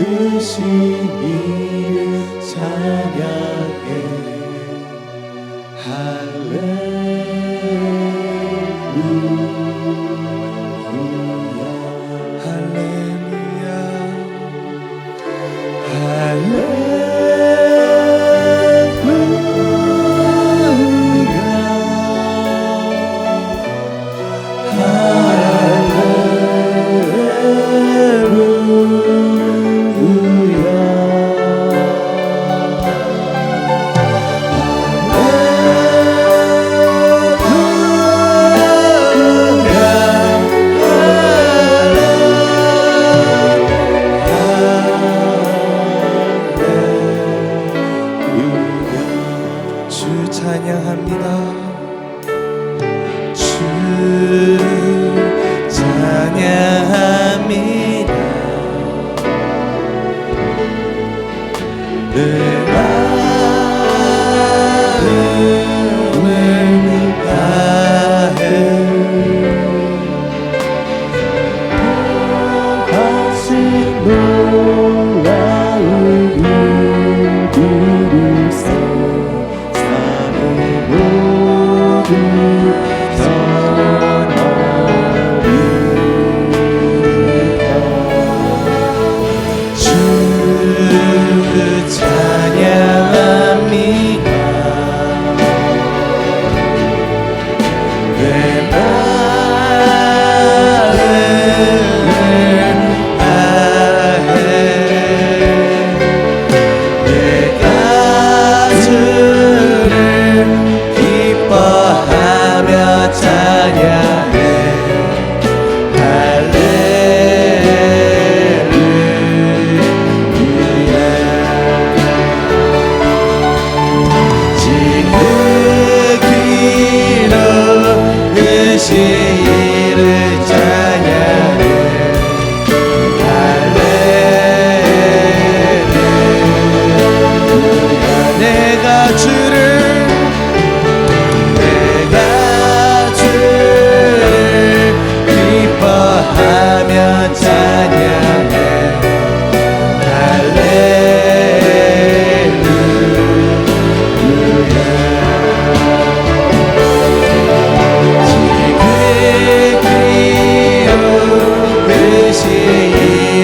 높으신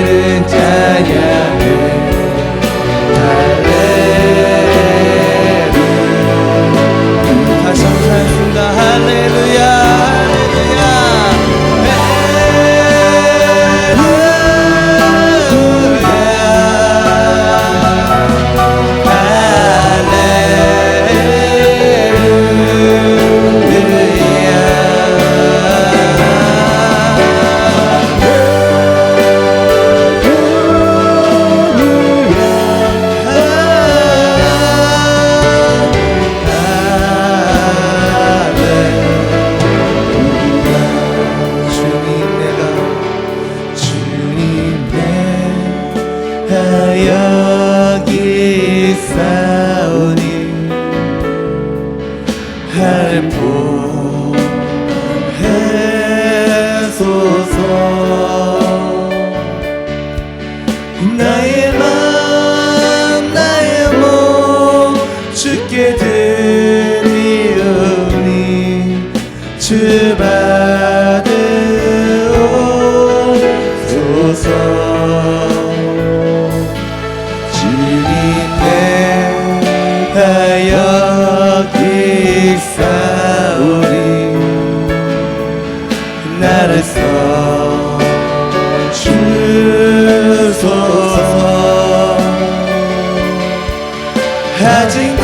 이름 찬양해 할렐루야 할렐루야 여기 싸우니 할포해소서 나의 맘 나의 몸 주께 드리오니 주 받으옵소서 여기 싸우리 나를 써주소서 가진 것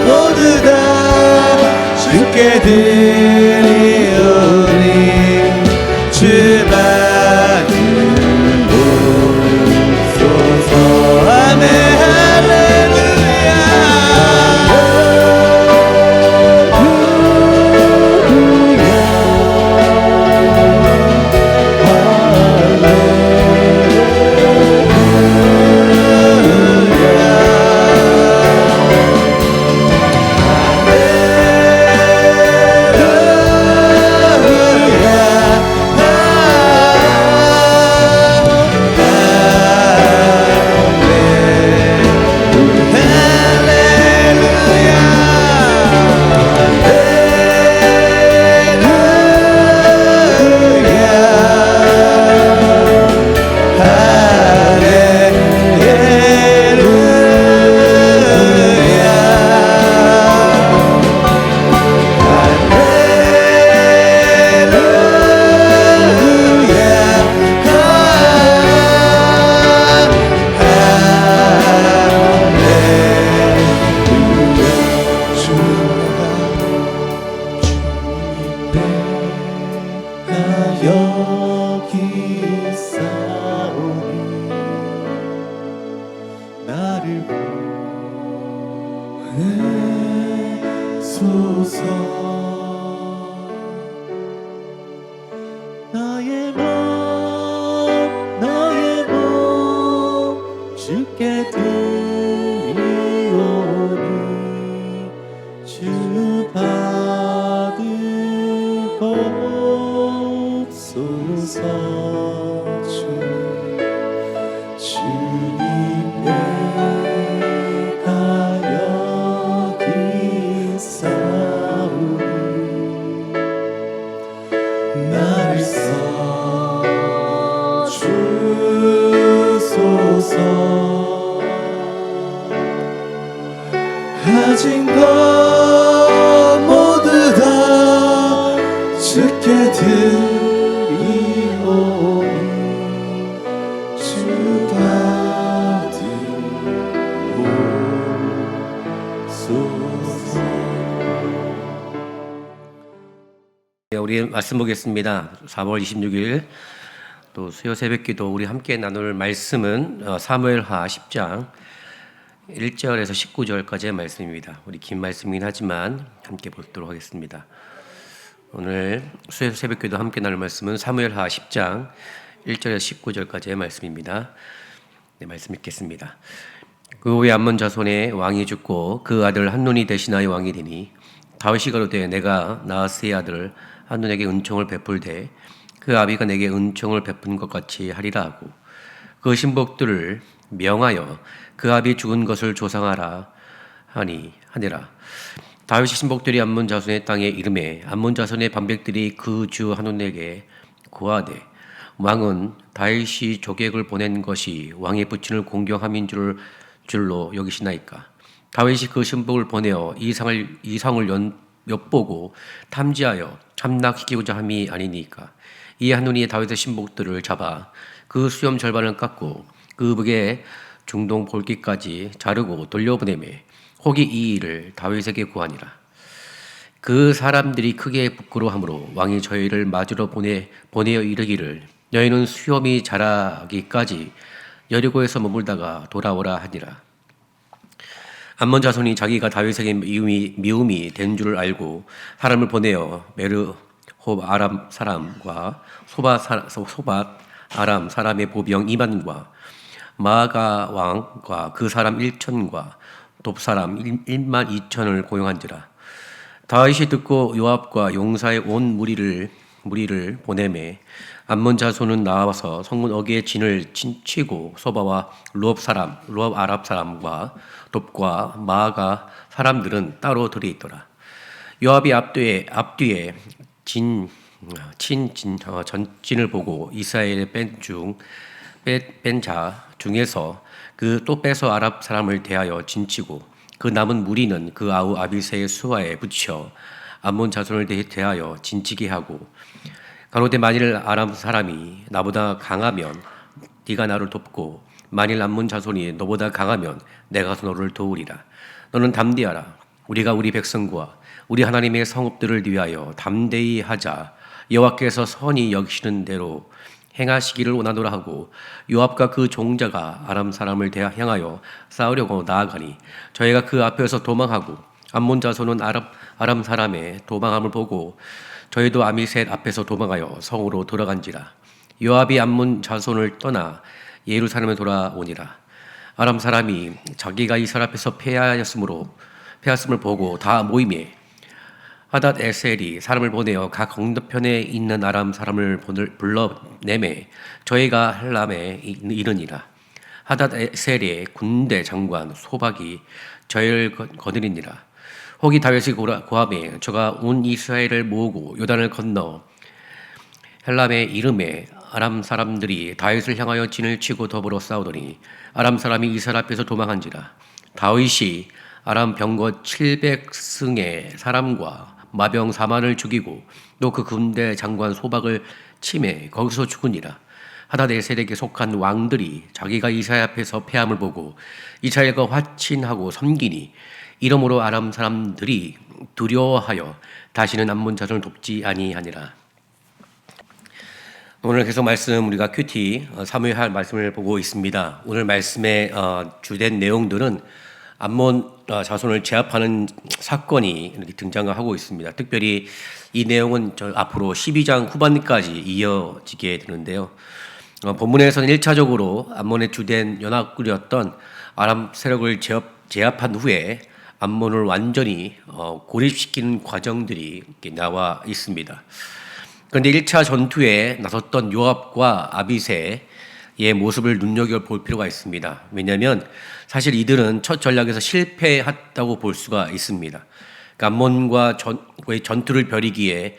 모두 다 주께 드리오 여기 있사오니 나를 보내소서. 나의 몸 주께 드리오니 주 받으옵소서. 주님 내가 여기 있사오니 나를 써주소서. 가진 것 모두 다 주께 드리오니 주 받으옵소서. 우리 말씀 보겠습니다. 4월 26일 또 수요 새벽기도 우리 함께 나눌 말씀은 사무엘하 10장 1절에서 19절까지의 말씀입니다. 우리 긴 말씀이긴 하지만 함께 보도록 하겠습니다. 오늘 수요 새벽기도 함께 나눌 말씀은 사무엘하 10장 1절에서 19절까지의 말씀입니다. 네, 말씀 읽겠습니다. 그 후에 암몬 자손의 왕이 죽고 그 아들 한눈이 대신하여 왕이 되니 다윗이 가로되 내가 나하스의 아들 한눈에게 은총을 베풀되 그 아비가 내게 은총을 베푼 것 같이 하리라 하고 그 신복들을 명하여 그 아비 죽은 것을 조상하라 하니라. 다윗의 신복들이 암몬 자손의 땅에 이르매 암몬 자손의 반백들이 그 주 한눈에게 고하되 왕은 다윗이 조객을 보낸 것이 왕의 부친을 공경함인 줄로 여기시나이까. 다윗이 그 신복을 보내어 이상을 엿보고 탐지하여 함락시키고자 함이 아니니까. 이에 한눈이 다윗의 신복들을 잡아 그 수염 절반을 깎고 그 북의 중동 볼기까지 자르고 돌려보내매 혹이 이 일을 다윗에게 구하니라. 그 사람들이 크게 부끄러워하므로 왕이 저희를 맞으러 보내어 이르기를 너희는 수염이 자라기까지 여리고에서 머물다가 돌아오라 하니라. 암몬 자손이 자기가 다윗에게 미움이 된 줄을 알고 사람을 보내어 메르홉 아람 사람과 소밧 아람 사람의 보병 2만과 마아가 왕과 그 사람 1천과 돕 사람 1만 2천을 고용한지라. 다윗이 듣고 요압과 용사의 온 무리를 보내매 암몬 자손은 나와서 성문 어귀에 진을 치고 소바와 루업 아랍 사람과 돕과 마아가 사람들은 따로 들이있더라. 요압이 앞뒤에 전진을 보고 이스라엘의 뺀 자 중에서 그 또 빼서 아랍 사람을 대하여 진치고 그 남은 무리는 그 아우 아비새의 수하에 붙여 암몬 자손을 대하여 진치게 하고 가로되 만일 아람 사람이 나보다 강하면 네가 나를 돕고 만일 암몬 자손이 너보다 강하면 내가 너를 도우리라. 너는 담대하라. 우리가 우리 백성과 우리 하나님의 성읍들을 위하여 담대히 하자. 여호와께서 선히 여기시는 대로 행하시기를 원하노라 하고 요압과 그 종자가 아람 사람을 향하여 싸우려고 나아가니 저희가 그 앞에서 도망하고 암몬 자손은 아람 사람의 도망함을 보고 저희도 아미셋 앞에서 도망하여 성으로 돌아간지라. 요압이 암몬 자손을 떠나 예루살렘에 돌아오니라. 아람 사람이 자기가 이스라엘 앞에서 패하였음을 보고 다 모임에 하닷 에셀이 사람을 보내어 각 건너편에 있는 아람 사람을 불러내매 저희가 할람에 이르니라. 하닷 에셀의 군대 장관 소박이 저희를 거느리니라. 혹이 다윗이 고함에 저가 온 이스라엘을 모으고 요단을 건너 헬람에 이름에 아람 사람들이 다윗을 향하여 진을 치고 더불어 싸우더니 아람 사람이 이스라엘 앞에서 도망한지라. 다윗이 아람 병거 700승의 사람과 마병 4만을 죽이고 또 그 군대 장관 소박을 치매 거기서 죽으니라. 하닷에셀에게 속한 왕들이 자기가 이스라엘 앞에서 패함을 보고 이스라엘과 화친하고 섬기니 이러므로 아람 사람들이 두려워하여 다시는 암몬 자손을 돕지 아니하니라. 오늘 계속 말씀 우리가 큐티 사무할 말씀을 보고 있습니다. 오늘 말씀의 주된 내용들은 암몬 자손을 제압하는 사건이 이렇게 등장하고 있습니다. 특별히 이 내용은 앞으로 12장 후반까지 이어지게 되는데요. 본문에서는 1차적으로 암몬의 주된 연합군이었던 아람 세력을 제압한 후에 암몬을 완전히 고립시키는 과정들이 이렇게 나와 있습니다. 그런데 1차 전투에 나섰던 요압과 아비새의 모습을 눈여겨볼 필요가 있습니다. 왜냐하면 사실 이들은 첫 전략에서 실패했다고 볼 수가 있습니다. 암몬과 전투를 벌이기 위해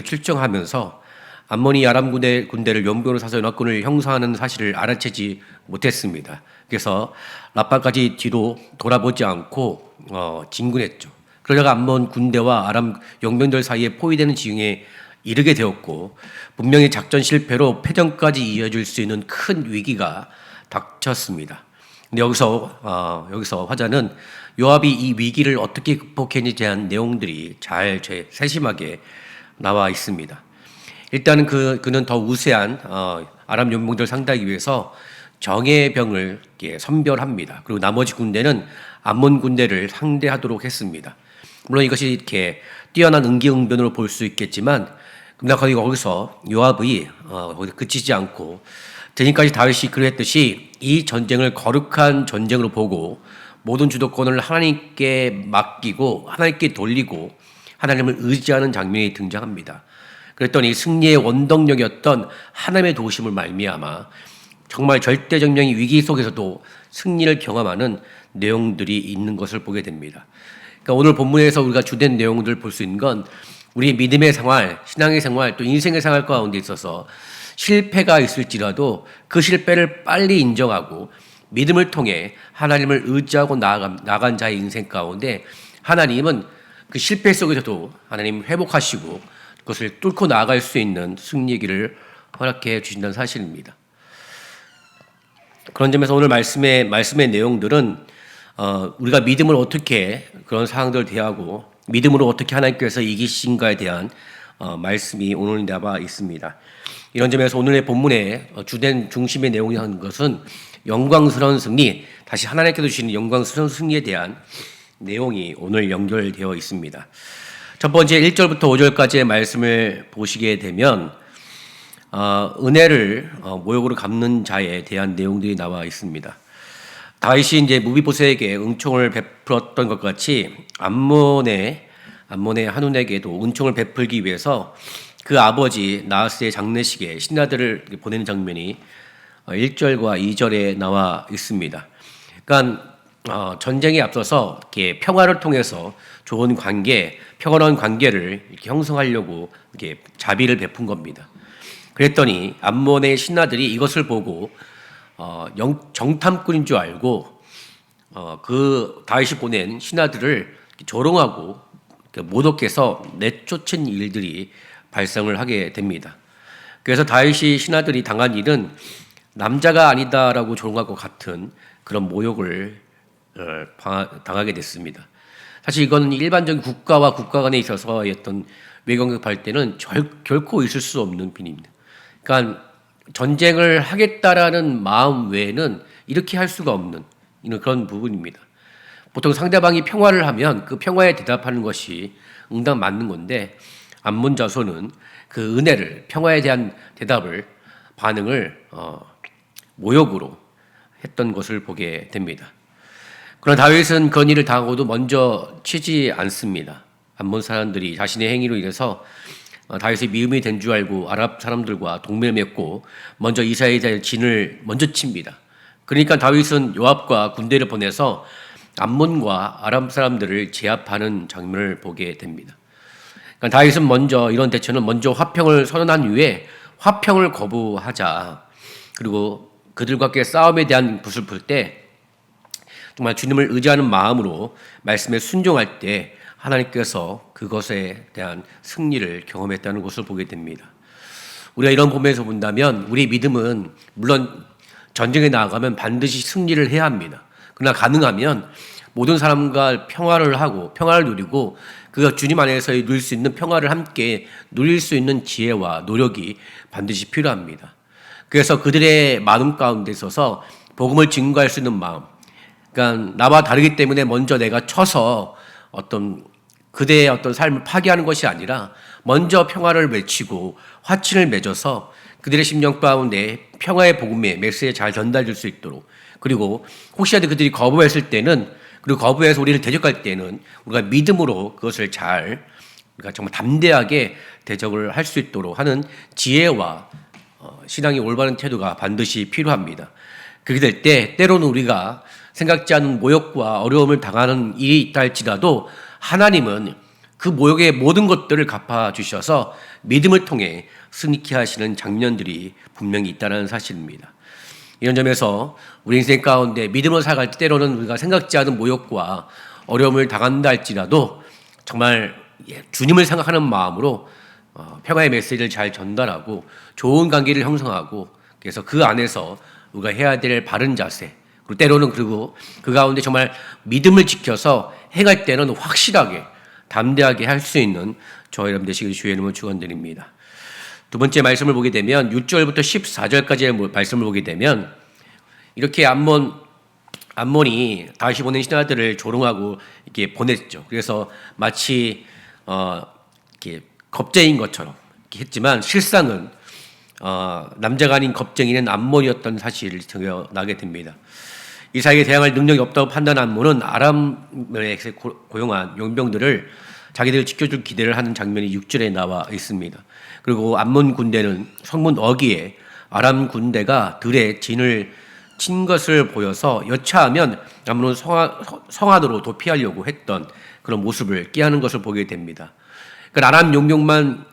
출정하면서 암몬이 아람 군대를 용병으로 사서 연합군을 형성하는 사실을 알아채지 못했습니다. 그래서 라빠까지 뒤로 돌아보지 않고 진군했죠. 그러다가 암몬 군대와 아람 용병들 사이에 포위되는 지경에 이르게 되었고, 분명히 작전 실패로 패전까지 이어질 수 있는 큰 위기가 닥쳤습니다. 근데 여기서 화자는 요압이 이 위기를 어떻게 극복했는지에 대한 내용들이 잘 세심하게 나와 있습니다. 일단은 그는 더 우세한 아람 용병들 상대하기 위해서 정예의 병을 선별합니다. 그리고 나머지 군대는 암몬 군대를 상대하도록 했습니다. 물론 이것이 이렇게 뛰어난 응기응변으로 볼 수 있겠지만, 그러나 거기서 요압이 그치지 않고 전까지 다윗이 그랬듯이 이 전쟁을 거룩한 전쟁으로 보고 모든 주도권을 하나님께 맡기고 하나님께 돌리고 하나님을 의지하는 장면이 등장합니다. 그랬더니 승리의 원동력이었던 하나님의 도우심을 말미암아 정말 절대정령의 위기 속에서도 승리를 경험하는 내용들이 있는 것을 보게 됩니다. 그러니까 오늘 본문에서 우리가 주된 내용들을 볼 수 있는 건 우리 믿음의 생활, 신앙의 생활, 또 인생의 생활 가운데 있어서 실패가 있을지라도 그 실패를 빨리 인정하고 믿음을 통해 하나님을 의지하고 나아간 자의 인생 가운데 하나님은 그 실패 속에서도 하나님 회복하시고 그것을 뚫고 나아갈 수 있는 승리기를 허락해 주신다는 사실입니다. 그런 점에서 오늘 말씀의 내용들은 우리가 믿음을 어떻게 그런 상황들을 대하고 믿음으로 어떻게 하나님께서 이기신가에 대한 말씀이 오늘 나와 있습니다. 이런 점에서 오늘의 본문의 주된 중심의 내용이 하는 것은 영광스러운 승리, 다시 하나님께서 주시는 영광스러운 승리에 대한 내용이 오늘 연결되어 있습니다. 첫 번째 1절부터 5절까지의 말씀을 보시게 되면 은혜를 모욕으로 갚는 자에 대한 내용들이 나와 있습니다. 다윗이 이제 무비보셋에게 은총을 베풀었던 것 같이 암몬의 한운에게도 은총을 베풀기 위해서 그 아버지 나하스의 장례식에 신하들을 보내는 장면이 1절과 2절에 나와 있습니다. 그러니까 전쟁에 앞서서 이렇게 평화를 통해서 좋은 관계, 평화로운 관계를 이렇게 형성하려고 이렇게 자비를 베푼 겁니다. 그랬더니 암몬의 신하들이 이것을 보고 정탐꾼인 줄 알고 그 다윗이 보낸 신하들을 조롱하고 모독해서 내쫓은 일들이 발생을 하게 됩니다. 그래서 다윗이 신하들이 당한 일은 남자가 아니다라고 조롱하고 같은 그런 모욕을 당하게 됐습니다. 사실 이건 일반적인 국가와 국가 간에 있어서의 어떤 외교공격할 때는 결코 있을 수 없는 비밀입니다. 그러니까 전쟁을 하겠다라는 마음 외에는 이렇게 할 수가 없는 그런 부분입니다. 보통 상대방이 평화를 하면 그 평화에 대답하는 것이 응당 맞는 건데 암몬 자손은 그 은혜를, 평화에 대한 반응을 모욕으로 했던 것을 보게 됩니다. 그러나 다윗은 그런 일을 당하고도 먼저 치지 않습니다. 암몬 사람들이 자신의 행위로 인해서 다윗의 미움이 된 줄 알고 아랍 사람들과 동맹을 맺고 먼저 이스라엘의 진을 먼저 칩니다. 그러니까 다윗은 요압과 군대를 보내서 암몬과 아람 사람들을 제압하는 장면을 보게 됩니다. 그러니까 다윗은 먼저 이런 대처는 먼저 화평을 선언한 후에 화평을 거부하자, 그리고 그들과 함께 싸움에 대한 붓을 풀 때 정말 주님을 의지하는 마음으로 말씀에 순종할 때 하나님께서 그것에 대한 승리를 경험했다는 것을 보게 됩니다. 우리가 이런 부분에서 본다면 우리 믿음은 물론 전쟁에 나아가면 반드시 승리를 해야 합니다. 그러나 가능하면 모든 사람과 평화를 하고 평화를 누리고 그 주님 안에서 누릴 수 있는 평화를 함께 누릴 수 있는 지혜와 노력이 반드시 필요합니다. 그래서 그들의 마음 가운데 있어서 복음을 증거할 수 있는 마음, 그러니까 나와 다르기 때문에 먼저 내가 쳐서 어떤 그대의 어떤 삶을 파괴하는 것이 아니라 먼저 평화를 외치고 화친을 맺어서 그들의 심령 가운데 평화의 복음의 메시지에 잘 전달될 수 있도록, 그리고 혹시라도 그들이 거부했을 때는, 그리고 거부해서 우리를 대적할 때는 우리가 믿음으로 그것을 잘, 우리가 정말 담대하게 대적을 할 수 있도록 하는 지혜와 신앙의 올바른 태도가 반드시 필요합니다. 그렇게 될 때 때로는 우리가 생각지 않은 모욕과 어려움을 당하는 일이 있다 할지라도 하나님은 그 모욕의 모든 것들을 갚아주셔서 믿음을 통해 승리케 하시는 장면들이 분명히 있다는 사실입니다. 이런 점에서 우리 인생 가운데 믿음으로 살아갈 때 때로는 우리가 생각지 않은 모욕과 어려움을 당한다 할지라도 정말 주님을 생각하는 마음으로 평화의 메시지를 잘 전달하고 좋은 관계를 형성하고, 그래서 그 안에서 우리가 해야 될 바른 자세, 그리고 때로는 그리고 그 가운데 정말 믿음을 지켜서 행할 때는 확실하게 담대하게 할 수 있는 저와 여러분 되시길 주의 이름으로 축원드립니다. 두 번째 말씀을 보게 되면 6절부터 14절까지의 말씀을 보게 되면 이렇게 암몬이 다시 보낸 신하들을 조롱하고 이렇게 보냈죠. 그래서 마치 이렇게 겁쟁이인 것처럼 이렇게 했지만 실상은 남자가 아닌 겁쟁이는 암몬이었던 사실을 드러나게 됩니다. 이스라엘에 대항할 능력이 없다고 판단한 암몬은 아람에 고용한 용병들을 자기들을 지켜줄 기대를 하는 장면이 6절에 나와 있습니다. 그리고 암몬 군대는 성문 어귀에 아람 군대가 들에 진을 친 것을 보여서 여차하면 암몬은 성안으로 도피하려고 했던 그런 모습을 깨하는 것을 보게 됩니다. 그러니까 아람 용병만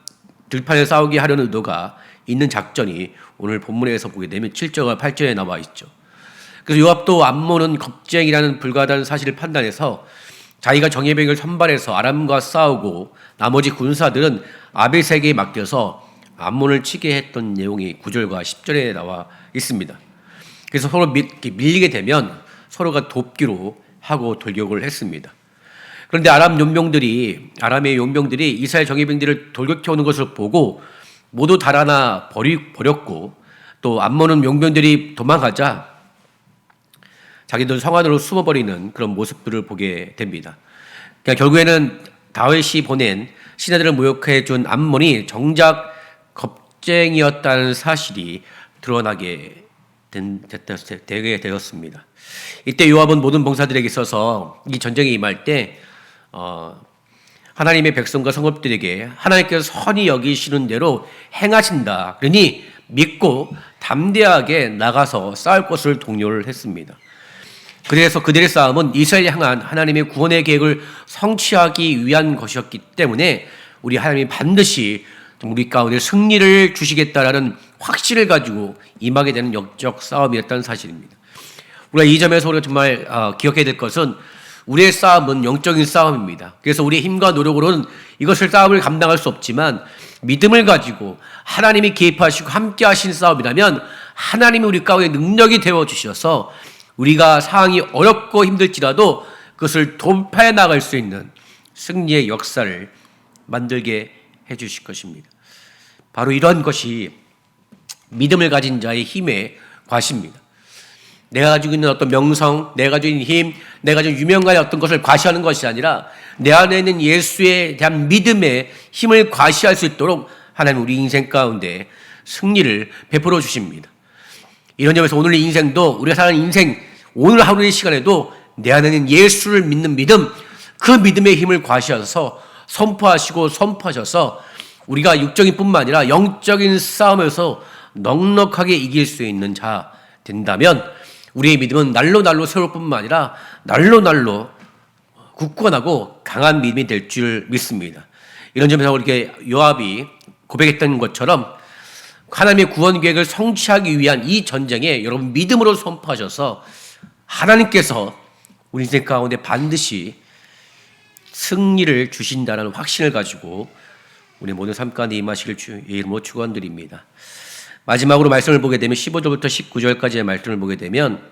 들판에 싸우게 하려는 의도가 있는 작전이 오늘 본문에서 보게 되면 7절과 8절에 나와 있죠. 그래서 요압도 암몬은 겁쟁이라는 불가다한 사실을 판단해서 자기가 정예병을 선발해서 아람과 싸우고 나머지 군사들은 아벨색에 맡겨서 암몬을 치게 했던 내용이 9절과 10절에 나와 있습니다. 그래서 서로 밀리게 되면 서로가 돕기로 하고 돌격을 했습니다. 그런데 아람의 용병들이 이스라엘 정예병들을 돌격해 오는 것을 보고 모두 달아나 버렸고, 또 암몬은 용병들이 도망가자 자기들 성안으로 숨어버리는 그런 모습들을 보게 됩니다. 그러니까 결국에는 다윗이 보낸 신하들을 모욕해 준 암몬이 정작 겁쟁이였다는 사실이 드러나게 되게 되었습니다. 이때 요압은 모든 병사들에게 있어서 이 전쟁에 임할 때 하나님의 백성과 성읍들에게 하나님께서 선히 여기시는 대로 행하신다, 그러니 믿고 담대하게 나가서 싸울 것을 독려를 했습니다. 그래서 그들의 싸움은 이스라엘을 향한 하나님의 구원의 계획을 성취하기 위한 것이었기 때문에 우리 하나님이 반드시 우리 가운데 승리를 주시겠다라는 확신을 가지고 임하게 되는 영적 싸움이었다는 사실입니다. 우리가 이 점에서 우리가 정말 기억해야 될 것은 우리의 싸움은 영적인 싸움입니다. 그래서 우리의 힘과 노력으로는 이것을 싸움을 감당할 수 없지만 믿음을 가지고 하나님이 개입하시고 함께 하신 싸움이라면 하나님이 우리 가운데 능력이 되어 주셔서 우리가 상황이 어렵고 힘들지라도 그것을 돌파해 나갈 수 있는 승리의 역사를 만들게 해 주실 것입니다. 바로 이런 것이 믿음을 가진 자의 힘의 과시입니다. 내가 가지고 있는 어떤 명성, 내가 가지고 있는 힘, 내가 가지고 있는 유명간의 어떤 것을 과시하는 것이 아니라 내 안에 있는 예수에 대한 믿음의 힘을 과시할 수 있도록 하나님 우리 인생 가운데 승리를 베풀어 주십니다. 이런 점에서 오늘 인생도, 우리가 사는 인생 오늘 하루의 시간에도 내 안에 있는 예수를 믿는 믿음, 그 믿음의 힘을 과시하셔서 선포하셔서 우리가 육적인 뿐만 아니라 영적인 싸움에서 넉넉하게 이길 수 있는 자 된다면 우리의 믿음은 날로 세울 뿐만 아니라 날로 굳건하고 강한 믿음이 될 줄 믿습니다. 이런 점에서 이렇게 요압이 고백했던 것처럼 하나님의 구원 계획을 성취하기 위한 이 전쟁에 여러분 믿음으로 선포하셔서 하나님께서 우리 인생 가운데 반드시 승리를 주신다는 확신을 가지고 우리 모든 삶 가운데 임하시길 주의 이름으로 축원드립니다. 마지막으로 말씀을 보게 되면 15절부터 19절까지의 말씀을 보게 되면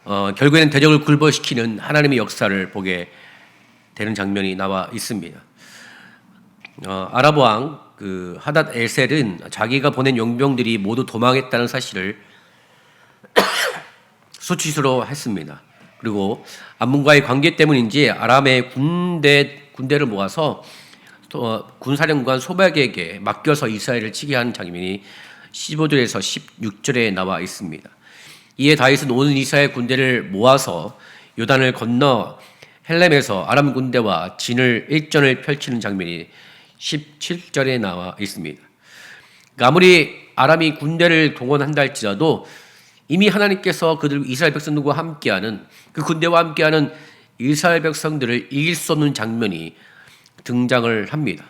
결국에는 대적을 굴복시키는 하나님의 역사를 보게 되는 장면이 나와 있습니다. 아랍 왕 하닷 에셀은 자기가 보낸 용병들이 모두 도망했다는 사실을 수치스러워 했습니다. 그리고 암몬과의 관계 때문인지 아람의 군대를 모아서 군사령관 소박에게 맡겨서 이스라엘을 치게 하는 장면이 15절에서 16절에 나와 있습니다. 이에 다윗은 온 이스라엘 군대를 모아서 요단을 건너 헬렘에서 아람 군대와 일전을 펼치는 장면이 17절에 나와 있습니다. 그러니까 아무리 아람이 군대를 동원한다 할지라도 이미 하나님께서 이스라엘 백성들과 함께하는 그 군대와 함께하는 이스라엘 백성들을 이길 수 없는 장면이 등장을 합니다.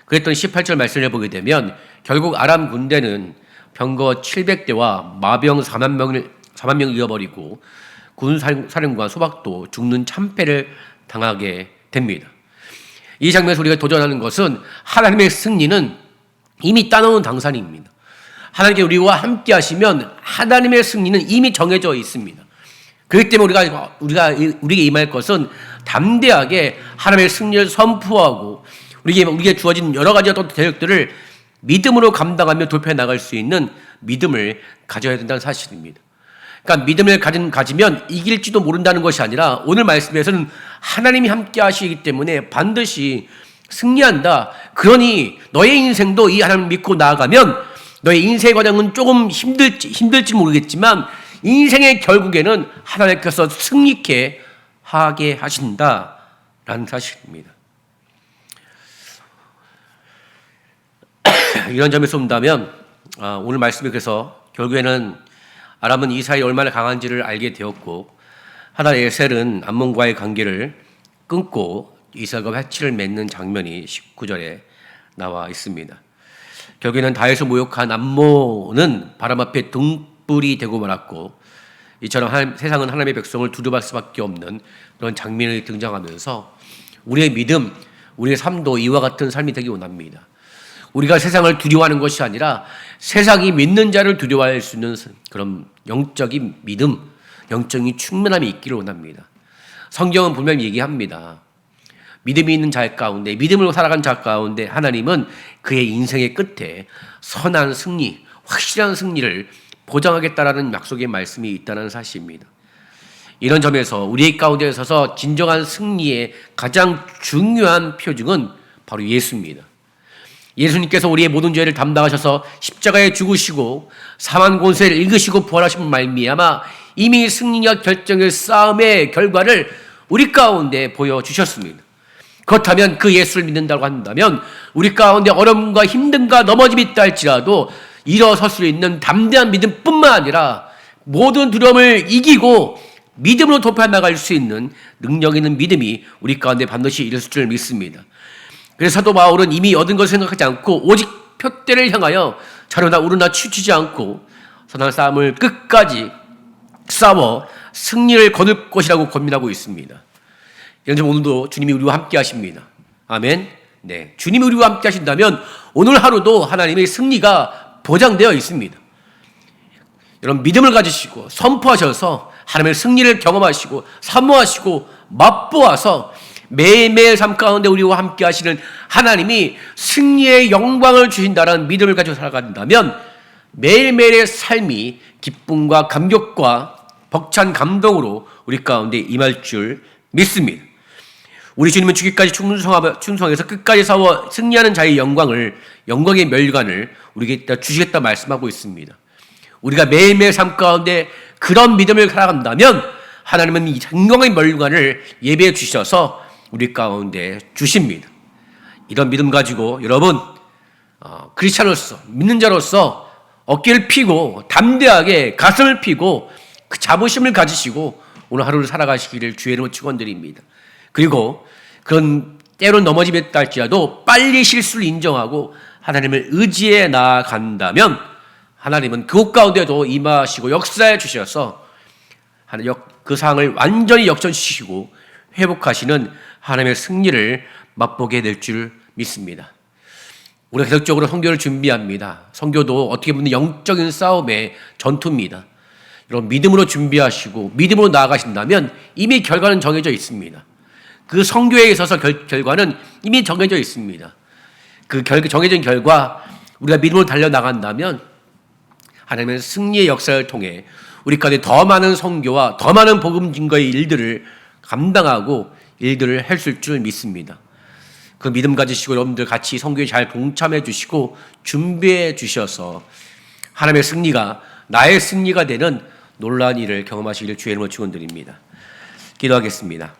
그랬던 18절 말씀을 보게 되면 결국 아람 군대는 병거 700대와 마병 4만 명을 잃어버리고 군사령관 소박도 죽는 참패를 당하게 됩니다. 이 장면에서 우리가 도전하는 것은 하나님의 승리는 이미 따놓은 당산입니다. 하나님께 우리와 함께 하시면 하나님의 승리는 이미 정해져 있습니다. 그렇기 때문에 우리에게 임할 것은 담대하게 하나님의 승리를 선포하고 우리에게 주어진 여러 가지 어떤 대역들을 믿음으로 감당하며 돌파해 나갈 수 있는 믿음을 가져야 된다는 사실입니다. 그러니까 믿음을 가지면 이길지도 모른다는 것이 아니라 오늘 말씀에서는 하나님이 함께 하시기 때문에 반드시 승리한다. 그러니 너의 인생도 이 하나님을 믿고 나아가면 너의 인생의 과정은 조금 힘들지 모르겠지만 인생의 결국에는 하나님께서 승리케 하게 하신다라는 사실입니다. 이런 점에서 본다면 오늘 말씀에 그래서 결국에는 아람은 이스라엘이 얼마나 강한지를 알게 되었고 하닷 에셀은 암몬과의 관계를 끊고 이스라엘과 회치를 맺는 장면이 19절에 나와 있습니다. 결국에는 다윗을 모욕한 암몬은 바람 앞에 등불이 되고 말았고 이처럼 세상은 하나님의 백성을 두려워할 수밖에 없는 그런 장면이 등장하면서 우리의 믿음, 우리의 삶도 이와 같은 삶이 되기 원합니다. 우리가 세상을 두려워하는 것이 아니라 세상이 믿는 자를 두려워할 수 있는 그런 영적인 믿음, 영적인 충만함이 있기를 원합니다. 성경은 분명히 얘기합니다. 믿음이 있는 자 가운데, 믿음으로 살아간 자 가운데 하나님은 그의 인생의 끝에 선한 승리, 확실한 승리를 보장하겠다라는 약속의 말씀이 있다는 사실입니다. 이런 점에서 우리의 가운데 서서 진정한 승리의 가장 중요한 표징은 바로 예수입니다. 예수님께서 우리의 모든 죄를 담당하셔서 십자가에 죽으시고 사망 권세를 읽으시고 부활하신 말미암아 이미 승리와 결정의 싸움의 결과를 우리 가운데 보여주셨습니다. 그렇다면 그 예수를 믿는다고 한다면 우리 가운데 어려움과 힘듦과 넘어짐이 있다 할지라도 일어설 수 있는 담대한 믿음뿐만 아니라 모든 두려움을 이기고 믿음으로 돌파 나갈 수 있는 능력 있는 믿음이 우리 가운데 반드시 있을 줄 믿습니다. 그래서 사도 바울은 이미 얻은 것을 생각하지 않고 오직 표대를 향하여 자르나 우르나 치우치지 않고 선한 싸움을 끝까지 싸워 승리를 거둘 것이라고 권면하고 있습니다. 이런 점 오늘도 주님이 우리와 함께 하십니다. 아멘. 네, 주님이 우리와 함께 하신다면 오늘 하루도 하나님의 승리가 보장되어 있습니다. 여러분 믿음을 가지시고 선포하셔서 하나님의 승리를 경험하시고 사모하시고 맛보아서 매일매일 삶 가운데 우리와 함께 하시는 하나님이 승리의 영광을 주신다는 믿음을 가지고 살아간다면 매일매일의 삶이 기쁨과 감격과 벅찬 감동으로 우리 가운데 임할 줄 믿습니다. 우리 주님은 주기까지 충성해서 끝까지 싸워 승리하는 자의 영광의 멸관을 우리에게 주시겠다 말씀하고 있습니다. 우리가 매일매일 삶 가운데 그런 믿음을 살아간다면 하나님은 이 영광의 멸관을 예배해 주셔서 우리 가운데 주십니다. 이런 믿음 가지고 여러분 크리스찬으로서 믿는 자로서 어깨를 펴고 담대하게 가슴을 펴고 그 자부심을 가지시고 오늘 하루를 살아가시기를 주의 이름으로 축원드립니다. 그리고 그런 때론 넘어짐이 있다 할지라도 빨리 실수를 인정하고 하나님을 의지해 나아간다면 하나님은 그곳 가운데도 임하시고 역사해 주셔서 그 상황을 완전히 역전시키고 회복하시는 하나님의 승리를 맛보게 될 줄 믿습니다. 우리가 계속적으로 선교를 준비합니다. 선교도 어떻게 보면 영적인 싸움의 전투입니다. 여러분 믿음으로 준비하시고 믿음으로 나아가신다면 이미 결과는 정해져 있습니다. 그 성교에 있어서 결과는 이미 정해져 있습니다. 그 정해진 결과 우리가 믿음으로 달려나간다면 하나님의 승리의 역사를 통해 우리 가운데 더 많은 선교와 더 많은 복음 증거의 일들을 감당하고 일들을 했을 줄 믿습니다. 그 믿음 가지시고 여러분들 같이 선교에 잘 동참해 주시고 준비해 주셔서 하나님의 승리가 나의 승리가 되는 놀라운 일을 경험하시기를 주의 이름으로 축원드립니다. 기도하겠습니다.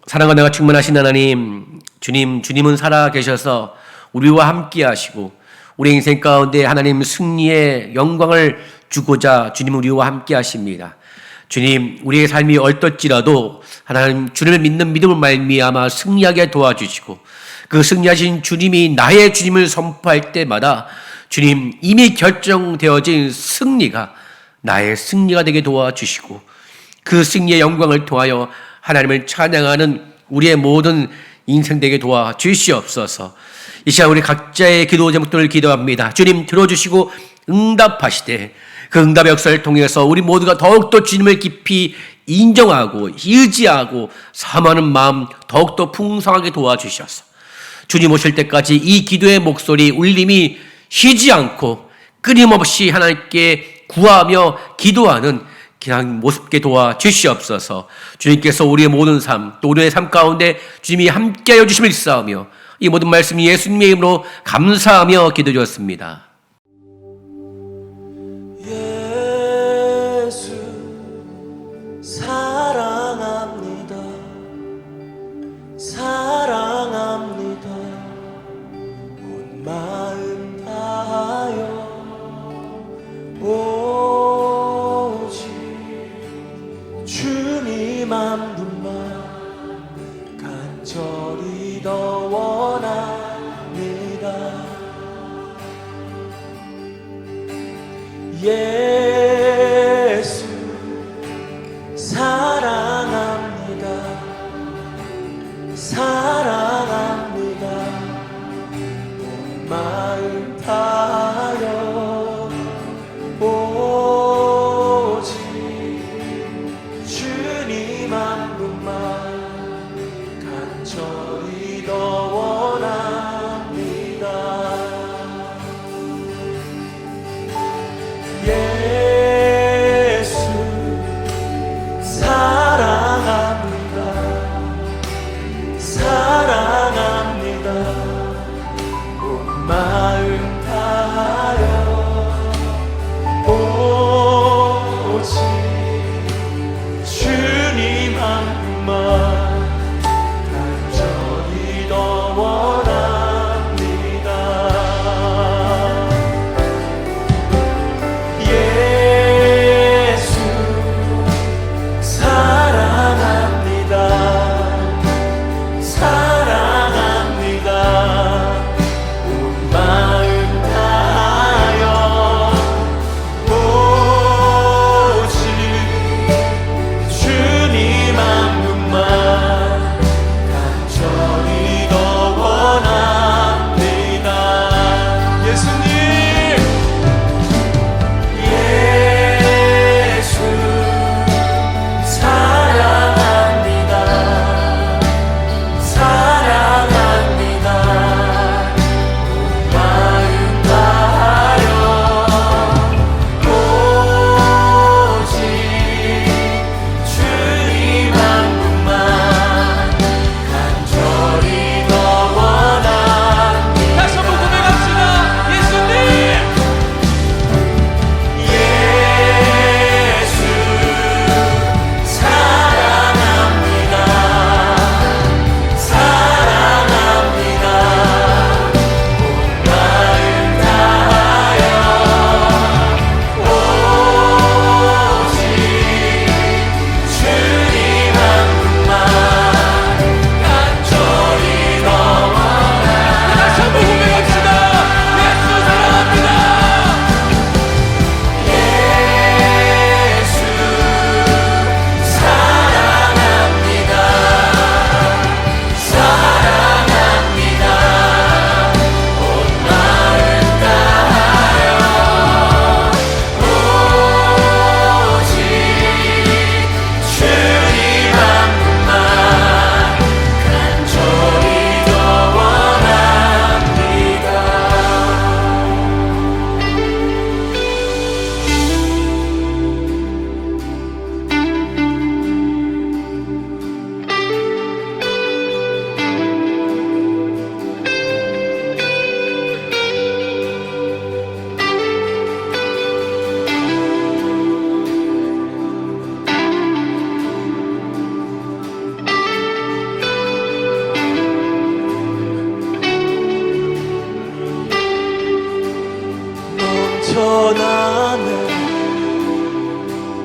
사랑과 내가 충만하신 하나님, 주님은 살아 계셔서 우리와 함께 하시고 우리 인생 가운데 하나님 승리의 영광을 주고자 주님 우리와 함께 하십니다. 주님, 우리의 삶이 어떨지라도 하나님 주님을 믿는 믿음을 말미암아 승리하게 도와주시고 그 승리하신 주님이 나의 주님을 선포할 때마다 주님 이미 결정되어진 승리가 나의 승리가 되게 도와주시고 그 승리의 영광을 통하여 하나님을 찬양하는 우리의 모든 인생 되게 도와주시옵소서. 이 시간 우리 각자의 기도 제목들을 기도합니다. 주님 들어주시고 응답하시되 그 응답의 역사를 통해서 우리 모두가 더욱더 주님을 깊이 인정하고 의지하고 사모하는 마음 더욱더 풍성하게 도와주셔서 주님 오실 때까지 이 기도의 목소리 울림이 쉬지 않고 끊임없이 하나님께 구하며 기도하는 그냥 모습게 도와주시옵소서. 주님께서 우리의 모든 삶 또 우리의 삶 가운데 주님이 함께하여 주심을 믿사오며 이 모든 말씀 예수님의 이름으로 감사하며 기도드렸습니다. 예수 사랑합니다. 사랑합니다. 온 마음 다하여 오직 주님 한 분만 간절히 더 원합니다. 예수 사랑합니다. 사랑합니다. 온 마음 다하여 오직 주님 한 분만 간절히 더 원합니다. 예수 사랑합니다. 사랑합니다. 온 마음 다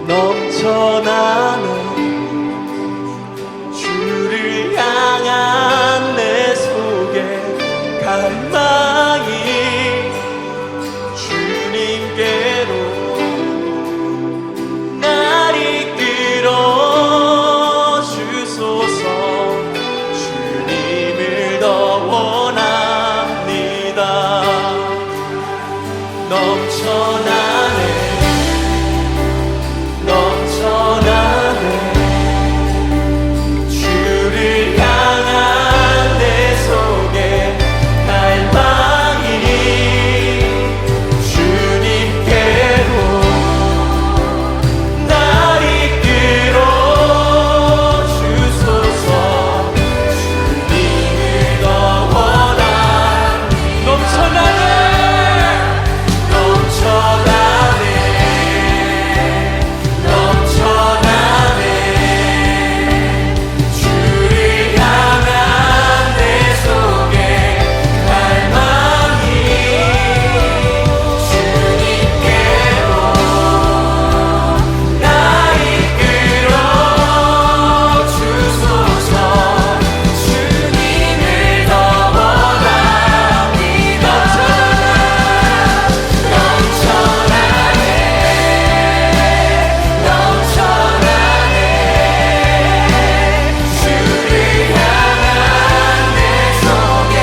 넘쳐나네 주를 향한 내 속에 갈망이 주님께로 날 이끌어 주소서 주님을 더 원합니다 넘쳐나네 주를 향한 내 속에 갈망이 주님께로 날 이끌어 주소서 주님을 더 원합니다 넘쳐나네 주를 향한 내 속에 갈망이 주님께로 날 이끌어 주소서 주님을 더 원합니다 주를 향한 내 속에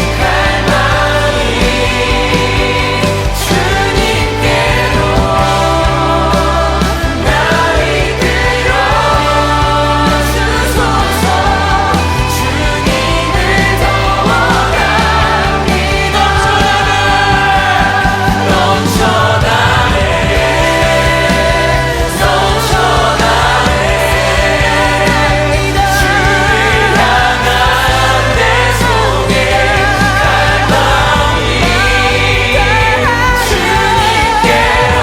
갈망이 주님께로 날 이끌어 주소서 주님을 더 원합니다 넘쳐나네 주를 향한 내 속에 갈망이 주님께로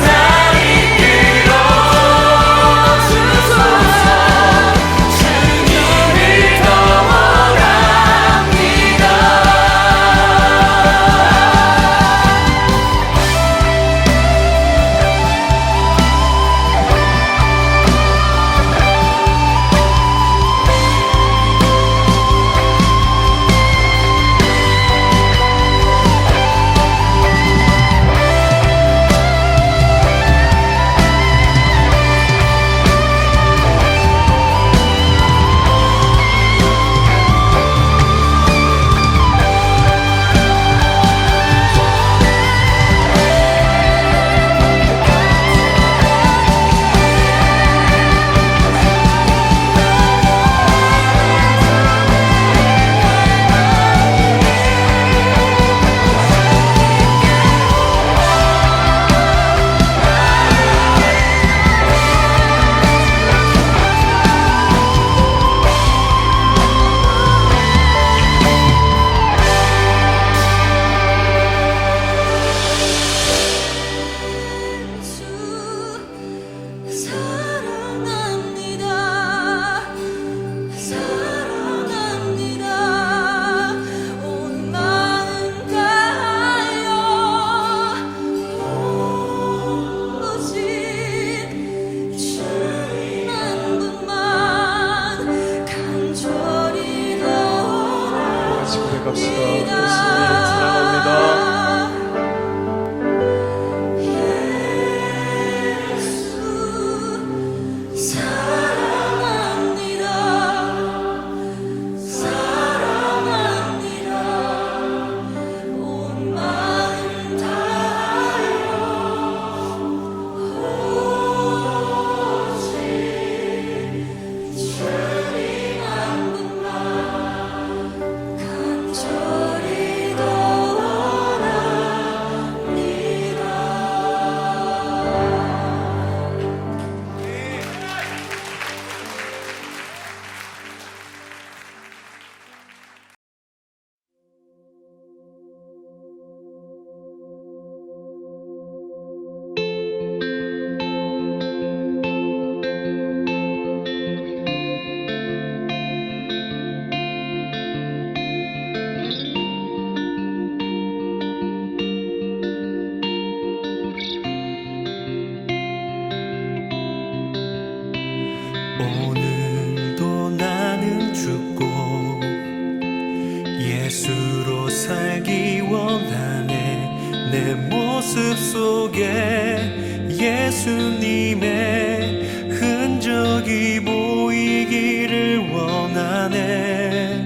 날 이끌어 주소서 주님을 더 원합니다 온 마음 다하여 오직 주님 한 분만 간절히 같이 고백합시다 예수님 사랑합니다 온 마음 다하여 오직 주님 한 분만 간절히 더 원합니다 예수로 살기 원하네. 내 모습 속에 예수님의 흔적이 보이기를 원하네.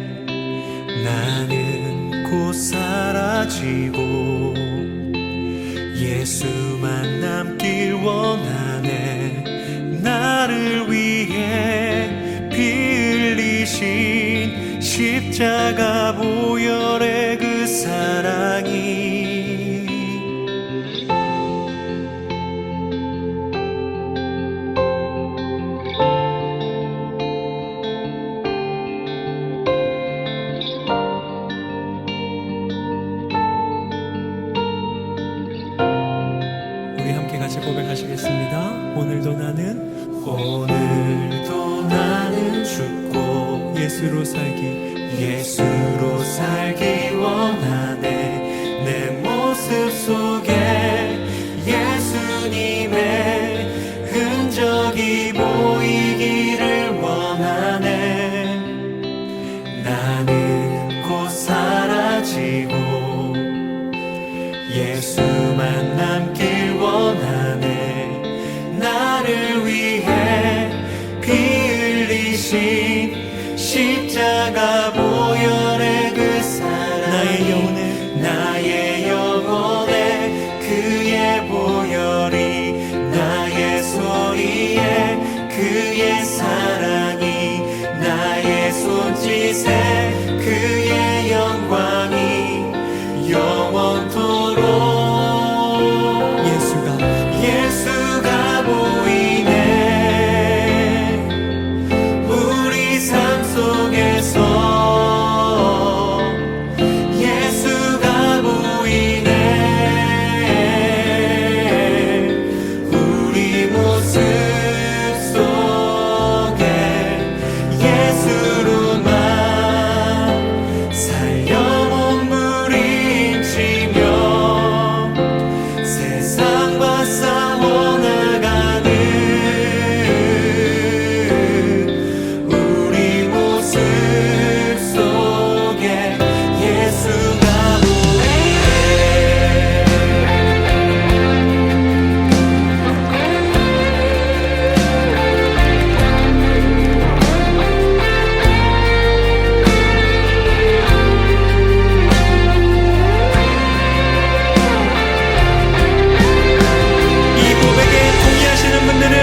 나는 곧 사라지고 예수만 남길 원하네. 나를 위해 피 흘리신 십자가 보혈의 그 사랑이 우리 함께 같이 고백하시겠습니다. 오늘도 나는 죽고 예수로 살기 원하네. 내 모습 속에 예수님의 흔적이 보이기를 원하네. 나는 곧 사라지고 예수만 남길 원하네. 나를 위해 피 흘리신 십자가 보혈의 그 사랑 나의 영혼에 그의 보혈이 나의 소리에 그의 사랑이 나의 손짓에 그의 영광이 영원토록 예수가 보이네. 우리 삶 속에서 예수가 보이네. 우리 모습 속에 예수로만 살려 몸부림치며 세상과 싸워 나가는 우리 모습 속에 예수가 보이네. 이 고백에 동의하시는 분들은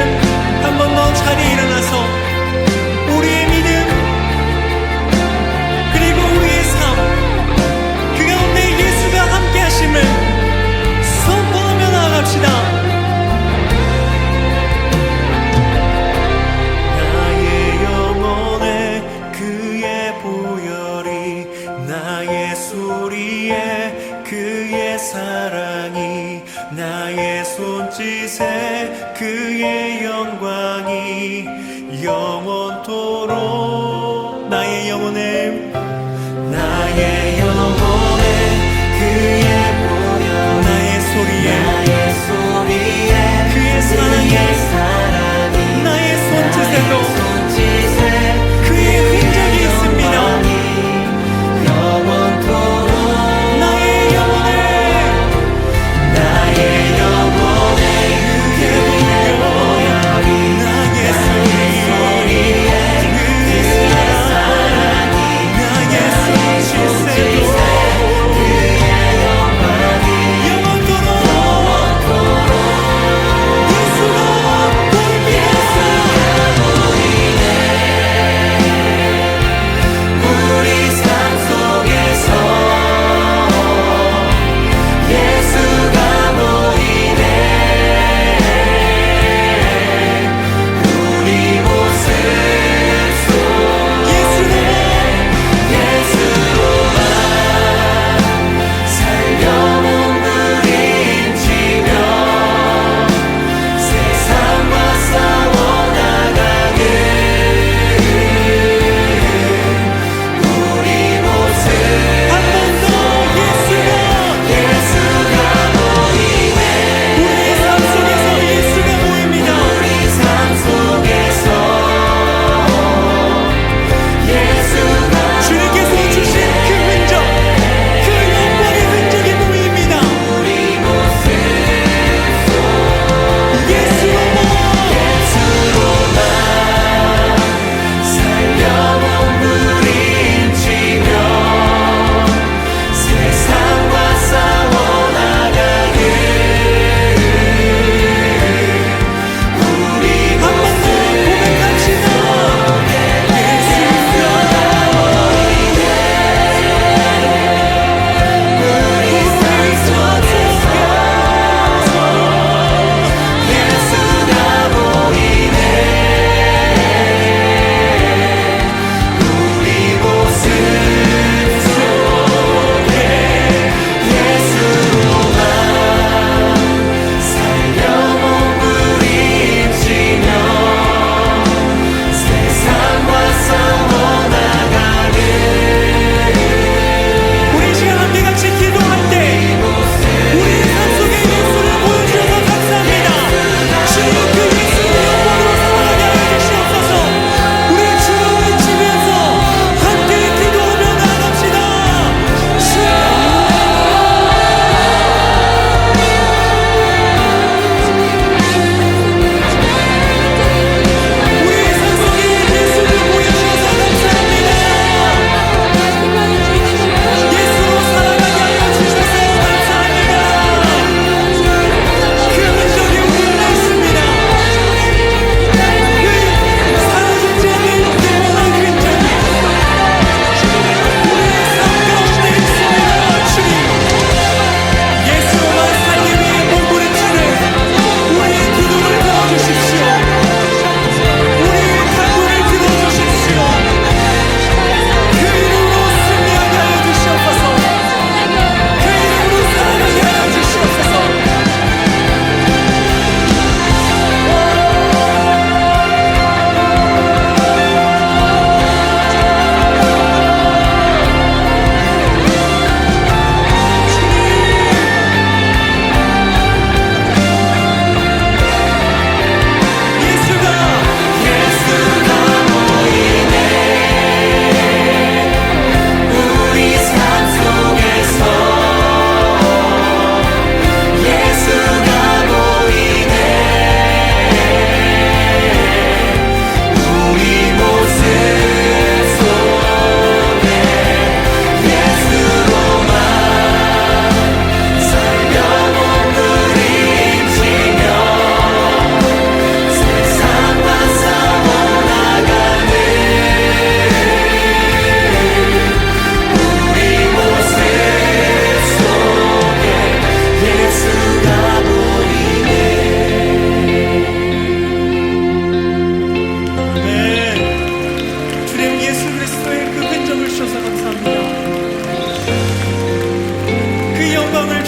한 번 더 자리에 일어나서 우리의 믿음 그리고 우리의 삶 그 가운데 예수가 함께 하심을 선포하며 나아갑시다. 나의 영혼에 그의 보혈이 나의 소리에 그의 사랑이 나의 손짓에 그의 영광이 영원토록 나의 영혼에 그의 보혈 나의 소리에 그의 사랑이 나의 손짓에도 그의 흔적이 있습니다. 나의 영혼에 그의 보혈이 나의 소리에 그의 사랑이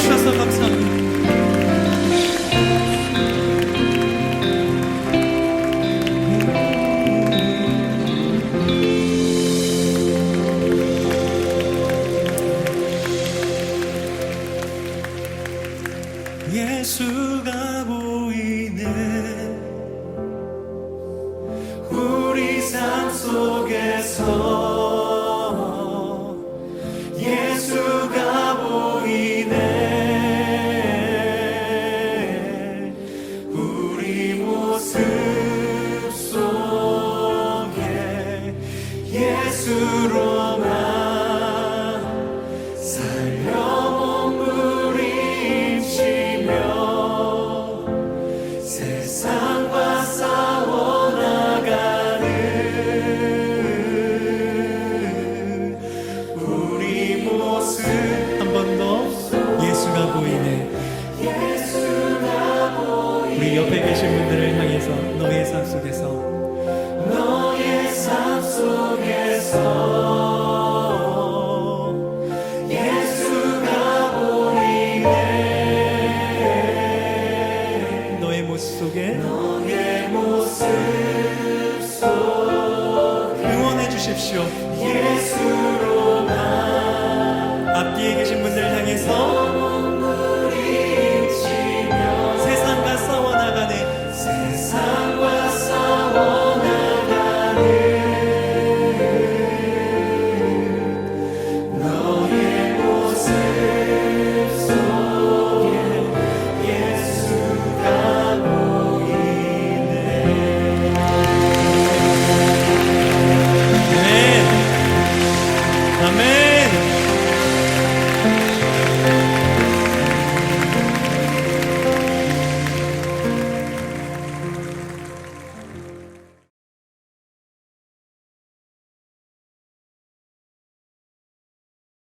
주셔서 감사합니다. 예수가 보이네 우리 삶 속에서